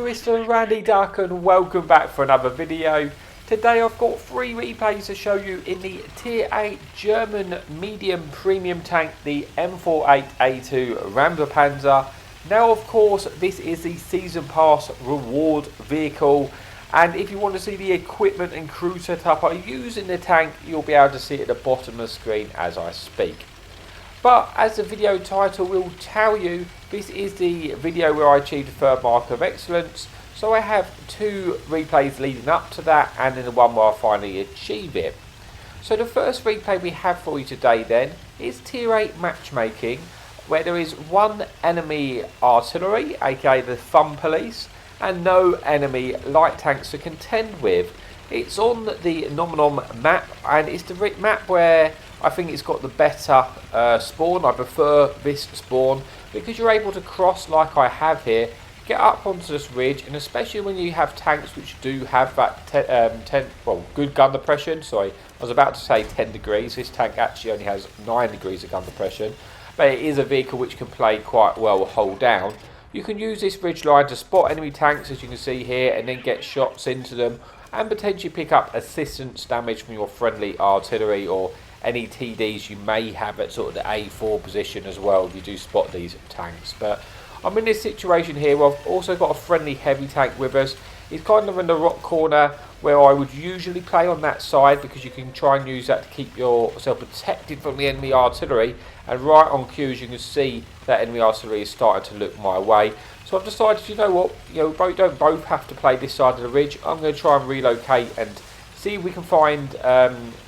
Mr. Randy Duck and welcome back for another video. Today I've got 3 replays to show you in the Tier 8 German medium premium tank, the M48A2 Räumpanzer. Now of course this is the Season Pass reward vehicle, and if you want to see the equipment and crew setup I use in the tank, you'll be able to see it at the bottom of the screen as I speak. But as the video title will tell you, this is the video where I achieved the third mark of excellence. So I have 2 replays leading up to that, and then the one where I finally achieve it. So the first replay we have for you today then is Tier 8 matchmaking, where there is 1 enemy artillery, aka the Fun Police, and no enemy light tanks to contend with. It's on the Nom map, and it's the map where I think it's got the better spawn. I prefer this spawn because you're able to cross like I have here, get up onto this ridge, and especially when you have tanks which do have that good gun depression. Sorry, I was about to say 10 degrees. This tank actually only has 9 degrees of gun depression, but it is a vehicle which can play quite well hold down. You can use this ridge line to spot enemy tanks, as you can see here, and then get shots into them and potentially pick up assistance damage from your friendly artillery or any TDs you may have at sort of the A4 position as well if you do spot these tanks. But I'm in this situation here where I've also got a friendly heavy tank with us. He's kind of in the rock corner where I would usually play on that side, because you can try and use that to keep yourself protected from the enemy artillery. And right on cue, as you can see, that enemy artillery is starting to look my way. So I've decided, you know what, we don't both have to play this side of the ridge. I'm going to try and relocate and see if we can find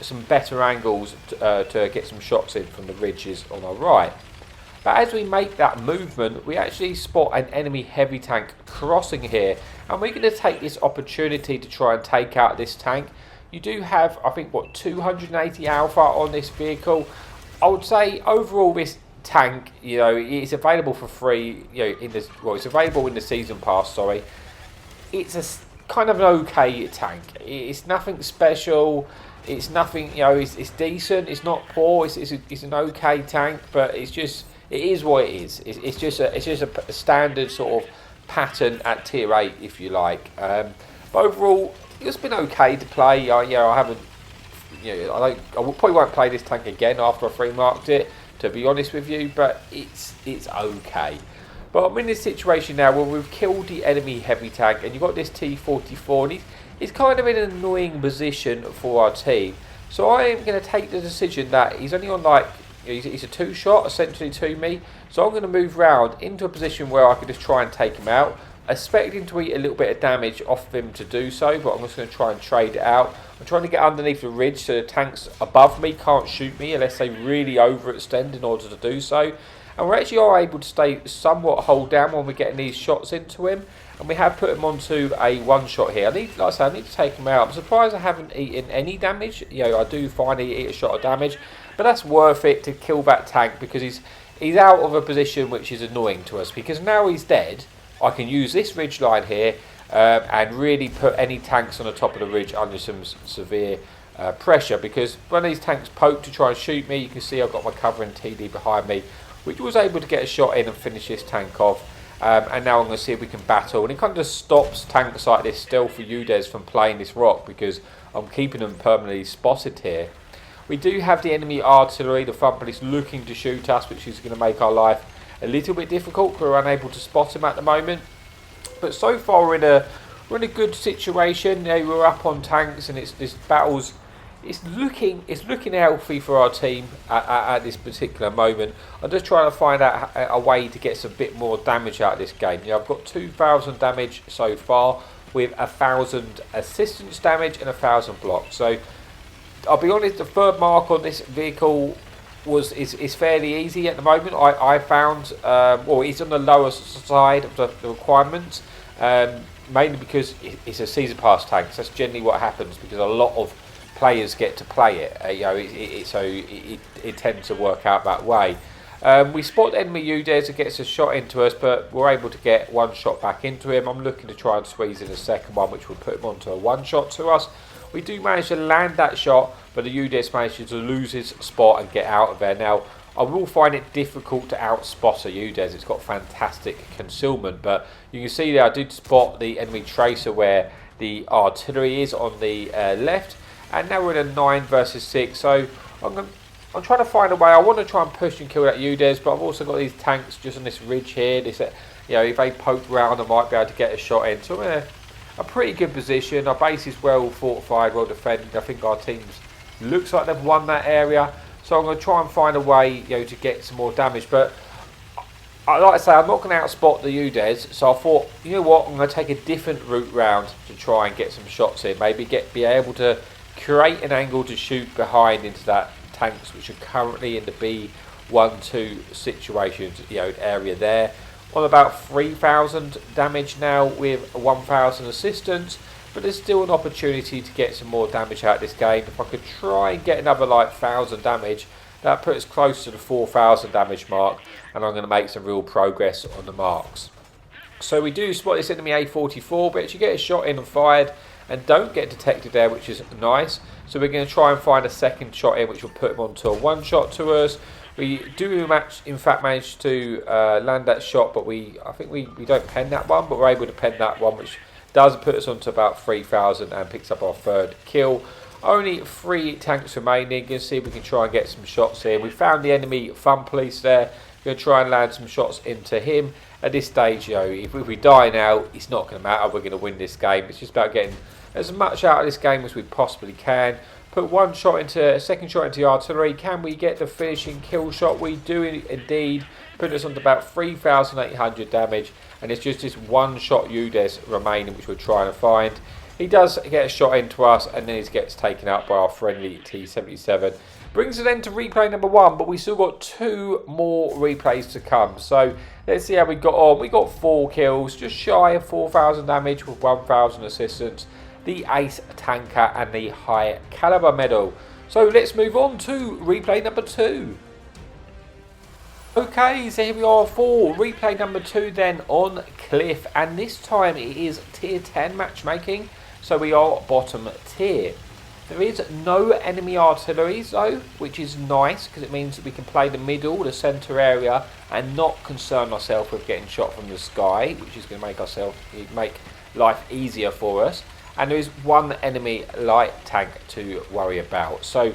some better angles to get some shots in from the ridges on our right. But as we make that movement, we actually spot an enemy heavy tank crossing here, and we're going to take this opportunity to try and take out this tank. You do have, I think, 280 alpha on this vehicle. I would say overall this tank, it's available for free. It's available in the season pass. Sorry, it's a kind of an okay tank. It's nothing special. It's nothing. It's decent. It's not poor. It's an okay tank, but it is what it is. It's just a standard sort of pattern at Tier 8, if you like. But overall, it's been okay to play. I haven't. I probably won't play this tank again after I free marked it, to be honest with you. But it's okay. But I'm in this situation now where we've killed the enemy heavy tank, and you've got this T-44, and he's kind of in an annoying position for our team. So I am going to take the decision that he's only on he's a 2-shot essentially to me. So I'm going to move round into a position where I can just try and take him out. Expecting to eat a little bit of damage off him to do so, but I'm just going to try and trade it out. I'm trying to get underneath the ridge so the tanks above me can't shoot me unless they really overextend in order to do so. And we actually are able to stay somewhat hold down when we're getting these shots into him. And we have put him onto a 1-shot here. Like I said, I need to take him out. I'm surprised I haven't eaten any damage. I do finally eat a shot of damage, but that's worth it to kill that tank, because he's out of a position which is annoying to us. Because now he's dead, I can use this ridge line here and really put any tanks on the top of the ridge under some severe pressure. Because when these tanks poke to try and shoot me, you can see I've got my covering TD behind me, which was able to get a shot in and finish this tank off. And now I'm going to see if we can battle. And it kind of just stops tanks like this stealthy UDES from playing this rock, because I'm keeping them permanently spotted here. We do have the enemy artillery, the Fun Police, looking to shoot us, which is going to make our life a little bit difficult. We're unable to spot him at the moment. But so far we're in a good situation. We're up on tanks, and this battle's it's looking healthy for our team at this particular moment. I'm just trying to find out a way to get some bit more damage out of this game. I've got 2,000 damage so far, with 1,000 assistance damage and 1,000 blocks. So I'll be honest, the third mark on this vehicle is fairly easy at the moment. I found, it's on the lower side of the requirements, mainly because it's a season pass tank. So that's generally what happens, because a lot of players get to play it. So it tends to work out that way. We spot enemy UDES that gets a shot into us, but we're able to get 1 shot back into him. I'm looking to try and squeeze in a second one, which will put him onto a 1-shot to us. We do manage to land that shot, but the UDES manages to lose his spot and get out of there. Now, I will find it difficult to outspot a UDES. It's got fantastic concealment, but you can see there I did spot the enemy tracer where the artillery is on the left, and now we're in a 9 versus 6. So I'm trying to find a way. I want to try and push and kill that UDES, but I've also got these tanks just on this ridge here. This, you know, if they poke round, I might be able to get a shot in. So I'm in a pretty good position. Our base is well fortified, well defended. I think our teams looks like they've won that area. So I'm going to try and find a way, you know, to get some more damage. But like I say, I'm not going to outspot the UDES. So I thought, you know what, I'm going to take a different route round to try and get some shots in. Maybe be able to create an angle to shoot behind into that tanks which are currently in the B1-2 situations, you know, area there. On about 3,000 damage now with 1,000 assistance, but there's still an opportunity to get some more damage out of this game. If I could try and get another like 1,000 damage, that puts us close to the 4,000 damage mark, and I'm going to make some real progress on the marks. So we do spot this enemy A44, but actually get a shot in and fired, and don't get detected there, which is nice. So we're going to try and find a second shot in, which will put him onto a one shot to us. We do in fact manage to land that shot, but I think we don't pen that one, but we're able to pen that one, which does put us onto about 3,000 and picks up our third kill. Only 3 tanks remaining. You can see if we can try and get some shots here. We found the enemy fun police there. We're going to try and land some shots into him. At this stage, you know, if we die now, it's not going to matter. We're going to win this game. It's just about getting as much out of this game as we possibly can. Put a second shot into the artillery. Can we get the finishing kill shot? We do indeed. Put us on to about 3,800 damage, and it's just this one shot UDES remaining, which we're trying to find. He does get a shot into us, and then he gets taken out by our friendly T-77. Brings us then to replay number 1, but we still got 2 more replays to come. So let's see how we got on. We got 4 kills, just shy of 4,000 damage with 1,000 assistance, the ace tanker and the high caliber medal. So let's move on to replay number 2. Okay, so here we are for replay number 2 then on Cliff, and this time it is tier 10 matchmaking, so we are bottom tier. There is no enemy artillery though, which is nice because it means that we can play the middle, the centre area, and not concern ourselves with getting shot from the sky, which is going to make life easier for us. And there is 1 enemy light tank to worry about. So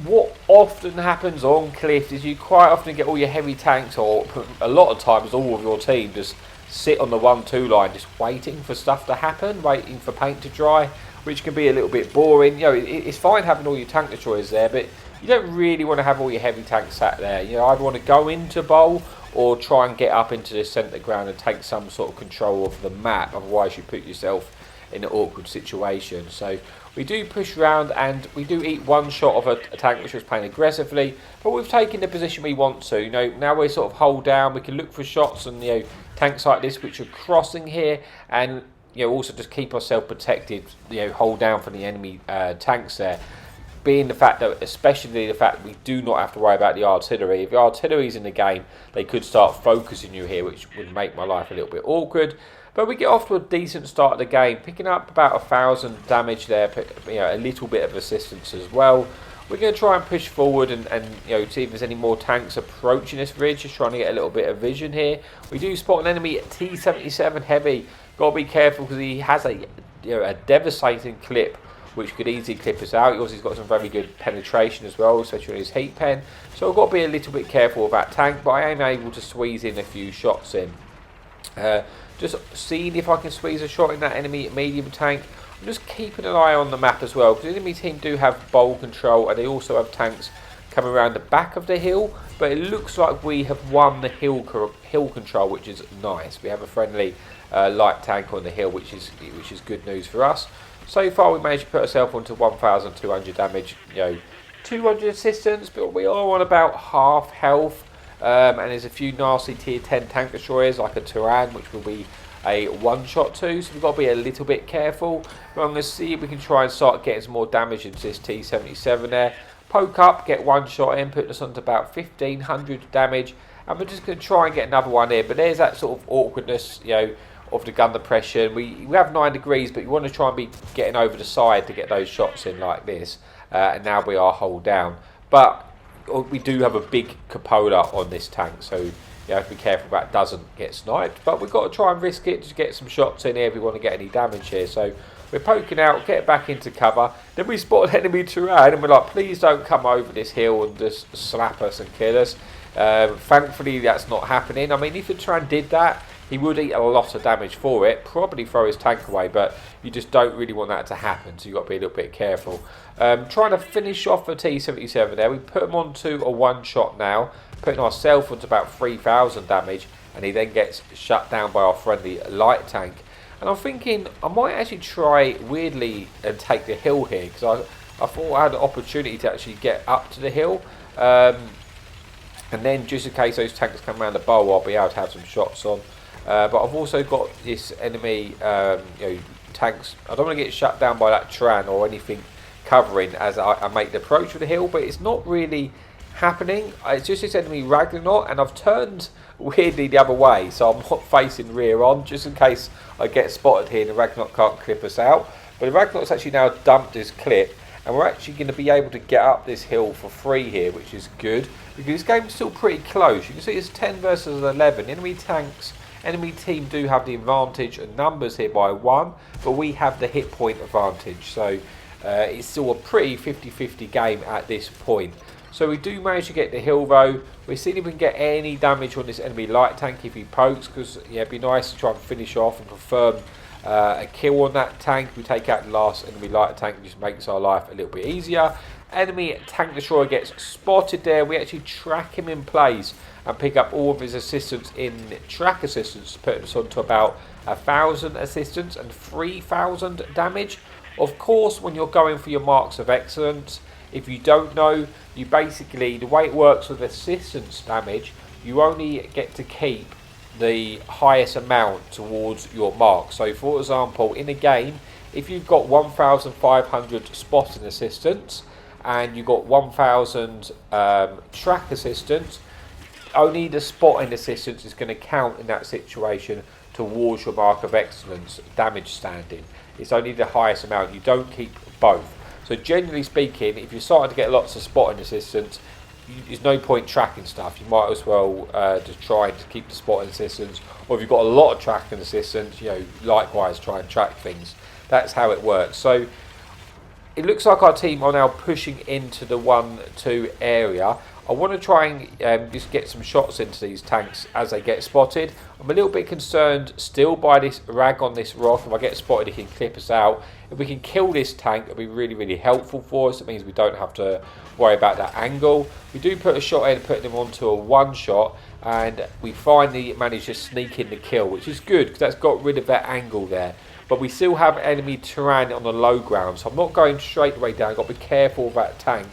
what often happens on Cliff is you quite often get all your heavy tanks, or a lot of times all of your team just sit on the 1-2 line just waiting for stuff to happen, waiting for paint to dry, which can be a little bit boring. You know, it's fine having all your tank destroyers there, but you don't really want to have all your heavy tanks sat there. You know, either want to go into bowl or try and get up into the centre ground and take some sort of control of the map. Otherwise you put yourself in an awkward situation. So we do push around, and we do eat 1 shot of a tank which was playing aggressively, but we've taken the position we want to. You know, now we're sort of hold down, we can look for shots, and you know, tanks like this which are crossing here, and you know, also just keep ourselves protected, you know, hold down for the enemy tanks there. Being the fact that, especially the fact that we do not have to worry about the artillery. If the artillery's in the game, they could start focusing you here, which would make my life a little bit awkward. But we get off to a decent start of the game, picking up about 1,000 damage there, you know, a little bit of assistance as well. We're going to try and push forward and you know, see if there's any more tanks approaching this ridge, just trying to get a little bit of vision here. We do spot an enemy T-77 heavy. Got to be careful because he has a devastating clip, which could easily clip us out. He's got some very good penetration as well, especially on his heat pen. So I've got to be a little bit careful with that tank, but I am able to squeeze in a few shots in. Just seeing if I can squeeze a shot in that enemy medium tank. I'm just keeping an eye on the map as well, because the enemy team do have bowl control, and they also have tanks coming around the back of the hill. But it looks like we have won the hill control, which is nice. We have a friendly light tank on the hill, which is good news for us. So far, we managed to put ourselves onto 1,200 damage, you know, 200 assistance, but we are on about half health. And there's a few nasty tier 10 tank destroyers like a Turan, which will be a 1-shot to, so we've got to be a little bit careful. But I'm going to see if we can try and start getting some more damage into this T-77 there. Poke up, get 1 shot in, put us onto about 1,500 damage, and we're just going to try and get another one in. But there's that sort of awkwardness, you know, of the gun depression. We have 9 degrees, but you want to try and be getting over the side to get those shots in like this. And now we are hold down. But we do have a big cupola on this tank, so you have to be careful that doesn't get sniped. But we've got to try and risk it to get some shots in here if we want to get any damage here. So we're poking out, get back into cover. Then we spot an enemy terrain, and we're like, please don't come over this hill and just slap us and kill us. Thankfully, that's not happening. I mean, if the terrain did that, he would eat a lot of damage for it, probably throw his tank away, but you just don't really want that to happen, so you've got to be a little bit careful. Trying to finish off the T-77 there. We put him onto a one-shot now, putting ourselves onto about 3,000 damage, and he then gets shut down by our friendly light tank. And I'm thinking I might actually try, weirdly, and take the hill here, because I thought I had an opportunity to actually get up to the hill. And then, just in case those tanks come around the bow, I'll be able to have some shots on. But I've also got this enemy tanks. I don't want to get shut down by that Tran or anything covering as I make the approach with the hill, but it's not really happening. It's just this enemy Ragnarok, and I've turned weirdly the other way, so I'm not facing rear on, just in case I get spotted here and the Ragnarok can't clip us out. But the Ragnarok's actually now dumped his clip, and we're actually going to be able to get up this hill for free here, which is good, because this game's still pretty close. You can see it's 10 versus 11. Enemy team do have the advantage in numbers here by 1, but we have the hit point advantage. So it's still a pretty 50-50 game at this point. So we do manage to get the hill though. We're seeing if we can get any damage on this enemy light tank if he pokes, because yeah, it'd be nice to try and finish off and confirm a kill on that tank. We take out the last enemy light tank, and just makes our life a little bit easier. Enemy tank destroyer gets spotted there. We actually track him in place and pick up all of his assistants in track assistance, putting us on to about 1,000 assistants and 3,000 damage. Of course, when you're going for your marks of excellence, if you don't know, you basically, the way it works with assistance damage, you only get to keep the highest amount towards your mark. So for example, in a game, if you've got 1,500 spotting assistants and you've got 1,000 track assistants, only the spotting assistance is going to count in that situation towards your mark of excellence damage standing. It's only the highest amount. You don't keep both. So generally speaking, if you're starting to get lots of spotting assistance, there's no point tracking stuff. You might as well just try to keep the spotting assistance, or if you've got a lot of tracking assistance, likewise try and track things. That's how it works. So it looks like our team are now pushing into the 1-2 area. I want to try and just get some shots into these tanks as they get spotted. I'm a little bit concerned still by this rag on this rock. If I get spotted, it can clip us out. If we can kill this tank, it'll be really, really helpful for us. It means we don't have to worry about that angle. We do put a shot in, putting them onto a one-shot, and we finally managed to sneak in the kill, which is good because that's got rid of that angle there. But we still have enemy terrain on the low ground, so I'm not going straight away down. I've got to be careful of that tank.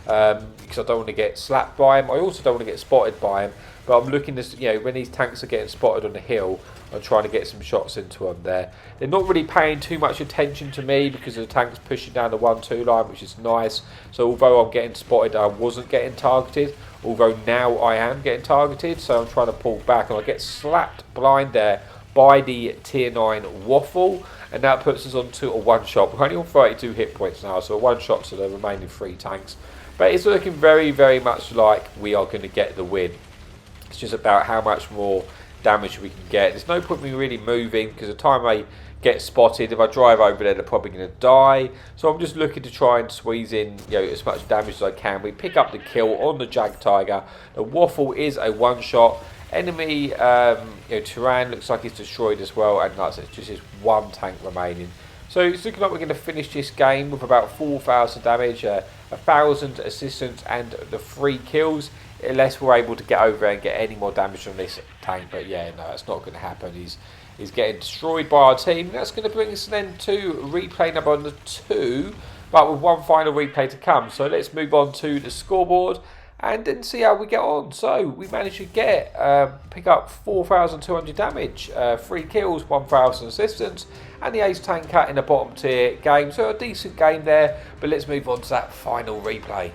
Because I don't want to get slapped by him. I also don't want to get spotted by him. But I'm looking to, when these tanks are getting spotted on the hill, I'm trying to get some shots into them there. They're not really paying too much attention to me because the tank's pushing down the 1-2 line, which is nice. So although I'm getting spotted, I wasn't getting targeted. Although now I am getting targeted, so I'm trying to pull back, and I get slapped blind there by the tier 9 waffle, and that puts us onto a one-shot. We're only on 32 hit points now, so a one-shot to the remaining 3 tanks. But it's looking very, very much like we are going to get the win. It's just about how much more damage we can get. There's no point in me really moving, because the time I get spotted, if I drive over there, they're probably going to die. So I'm just looking to try and squeeze in as much damage as I can. We pick up the kill on the Jag Tiger. The waffle is a one-shot. Enemy terrain looks like it's destroyed as well, and that's just this one tank remaining. So it's looking like we're going to finish this game with about 4,000 damage, 1,000 assistance, and the 3 kills, unless we're able to get over and get any more damage from this tank. But yeah, no, that's not going to happen. He's getting destroyed by our team. That's going to bring us then to replay number 2, but with one final replay to come. So let's move on to the scoreboard and then see how we get on. So we managed to get pick up 4,200 damage, 3 kills, 1,000 assistance, and the ace tanker in the bottom tier game. So a decent game there, but let's move on to that final replay.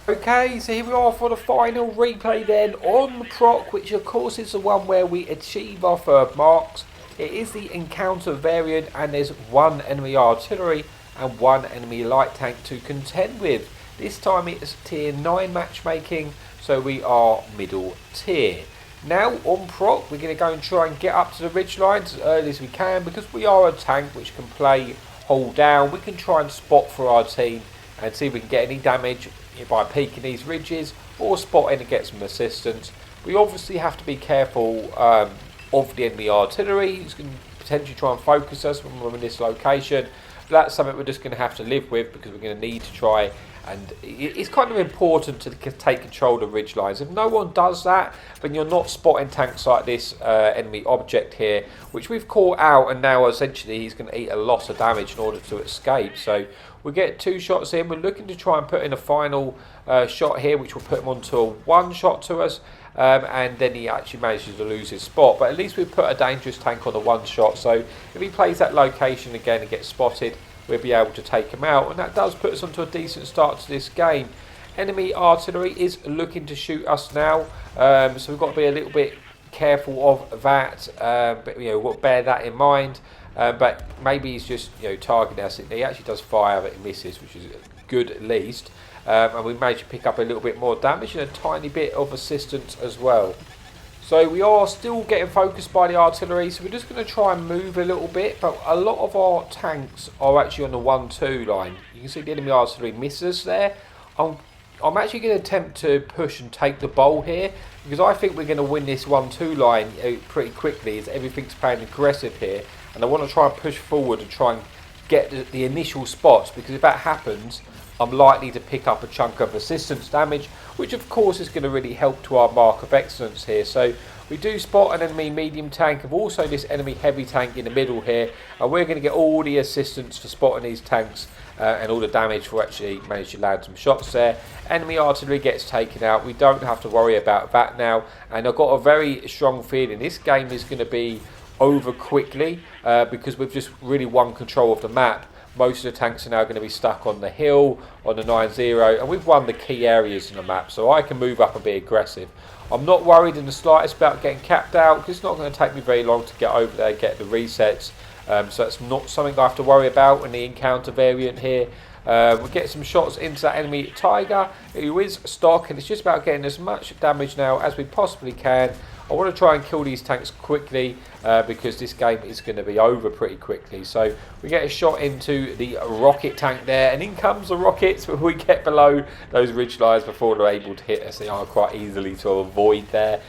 Okay, so here we are for the final replay then on the proc, which of course is the one where we achieve our 3rd marks. It is the encounter variant, and there's 1 enemy artillery and 1 enemy light tank to contend with. This time it's tier 9 matchmaking, so we are middle tier. Now on proc, we're going to go and try and get up to the ridge lines as early as we can, because we are a tank which can play hold down. We can try and spot for our team and see if we can get any damage by peeking these ridges or spotting and get some assistance. We obviously have to be careful of the enemy artillery, who's going to potentially try and focus us when we're in this location. But that's something we're just going to have to live with, because we're going to need to try, and it's kind of important to take control of the ridge lines. If no one does that, then you're not spotting tanks like this enemy object here, which we've caught out, and now essentially he's going to eat a lot of damage in order to escape. So we get 2 shots in. We're looking to try and put in a final shot here, which will put him onto a 1 shot to us. And then he actually manages to lose his spot, but at least we've put a dangerous tank on the 1 shot, so if he plays that location again and gets spotted, we'll be able to take him out, and that does put us onto a decent start to this game. Enemy artillery is looking to shoot us now, so we've got to be a little bit careful of that, but we've got to bear that in mind. But maybe he's just targeting us. He actually does fire, but he misses, which is good at least. And we managed to pick up a little bit more damage and a tiny bit of assistance as well. So we are still getting focused by the artillery, so we're just going to try and move a little bit, but a lot of our tanks are actually on the 1-2 line. You can see the enemy artillery misses there. I'm actually going to attempt to push and take the bowl here, because I think we're going to win this 1-2 line pretty quickly, as everything's playing aggressive here, and I want to try and push forward and try and get the initial spots, because if that happens, I'm likely to pick up a chunk of assistance damage, which of course is going to really help to our mark of excellence here. So we do spot an enemy medium tank, and also this enemy heavy tank in the middle here, and we're going to get all the assistance for spotting these tanks and all the damage for actually managing to land some shots there. Enemy artillery gets taken out. We don't have to worry about that now, and I've got a very strong feeling this game is going to be over quickly because we've just really won control of the map. Most of the tanks are now going to be stuck on the hill, on the 9-0, and we've won the key areas in the map, so I can move up and be aggressive. I'm not worried in the slightest about getting capped out, because it's not going to take me very long to get over there and get the resets, so that's not something I have to worry about in the encounter variant here. We'll get some shots into that enemy Tiger, who is stock, and it's just about getting as much damage now as we possibly can. I want to try and kill these tanks quickly because this game is going to be over pretty quickly. So we get a shot into the rocket tank there, and in comes the rockets, but we get below those ridge lines before they're able to hit us. They are quite easily to avoid there.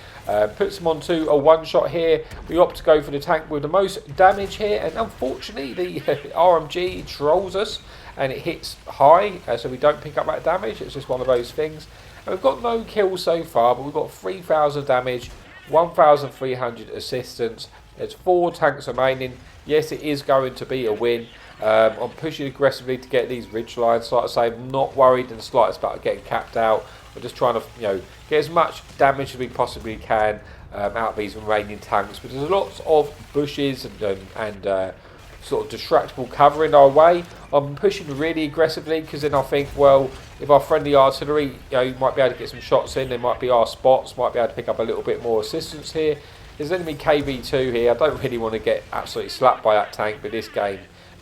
Puts them onto a 1 shot here. We opt to go for the tank with the most damage here, and unfortunately the RMG trolls us and it hits high, so we don't pick up that damage. It's just one of those things. And we've got no kills so far, but we've got 3,000 damage, 1,300 assistance. There's 4 tanks remaining. Yes, it is going to be a win. I'm pushing aggressively to get these ridge lines. So like I say, I'm not worried in the slightest about getting capped out. We're just trying to, get as much damage as we possibly can out of these remaining tanks. But there's lots of bushes and sort of distractible cover in our way. I'm pushing really aggressively because then I think, well, if our friendly artillery, might be able to get some shots in, there might be our spots, might be able to pick up a little bit more assistance here. There's enemy KV2 here. I don't really want to get absolutely slapped by that tank, but this game,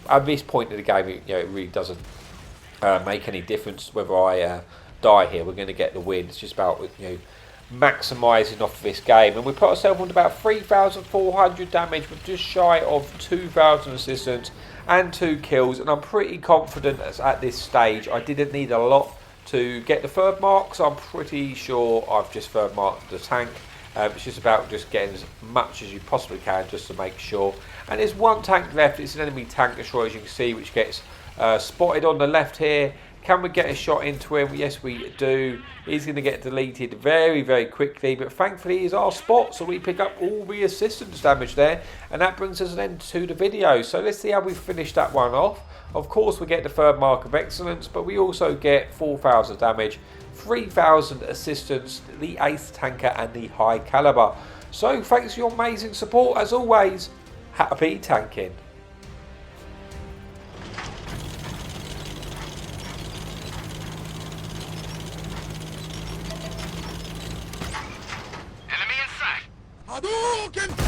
at this point of the game, it really doesn't make any difference whether I die here. We're going to get the win. It's just about maximising off this game, and we put ourselves on about 3,400 damage with just shy of 2,000 assistance and 2 kills, and I'm pretty confident at this stage. I didn't need a lot to get the third mark, so I'm pretty sure I've just third marked the tank. It's just about just getting as much as you possibly can just to make sure. And there's 1 tank left. It's an enemy tank destroyer, as you can see, which gets spotted on the left here. Can we get a shot into him? Yes, we do. He's going to get deleted very, very quickly, but thankfully he's our spot, so we pick up all the assistance damage there, and that brings us an end to the video. So let's see how we finish that one off. Of course, we get the third mark of excellence, but we also get 4,000 damage, 3,000 assistance, the ace tanker, and the high caliber. So thanks for your amazing support. As always, happy tanking. Hadouken!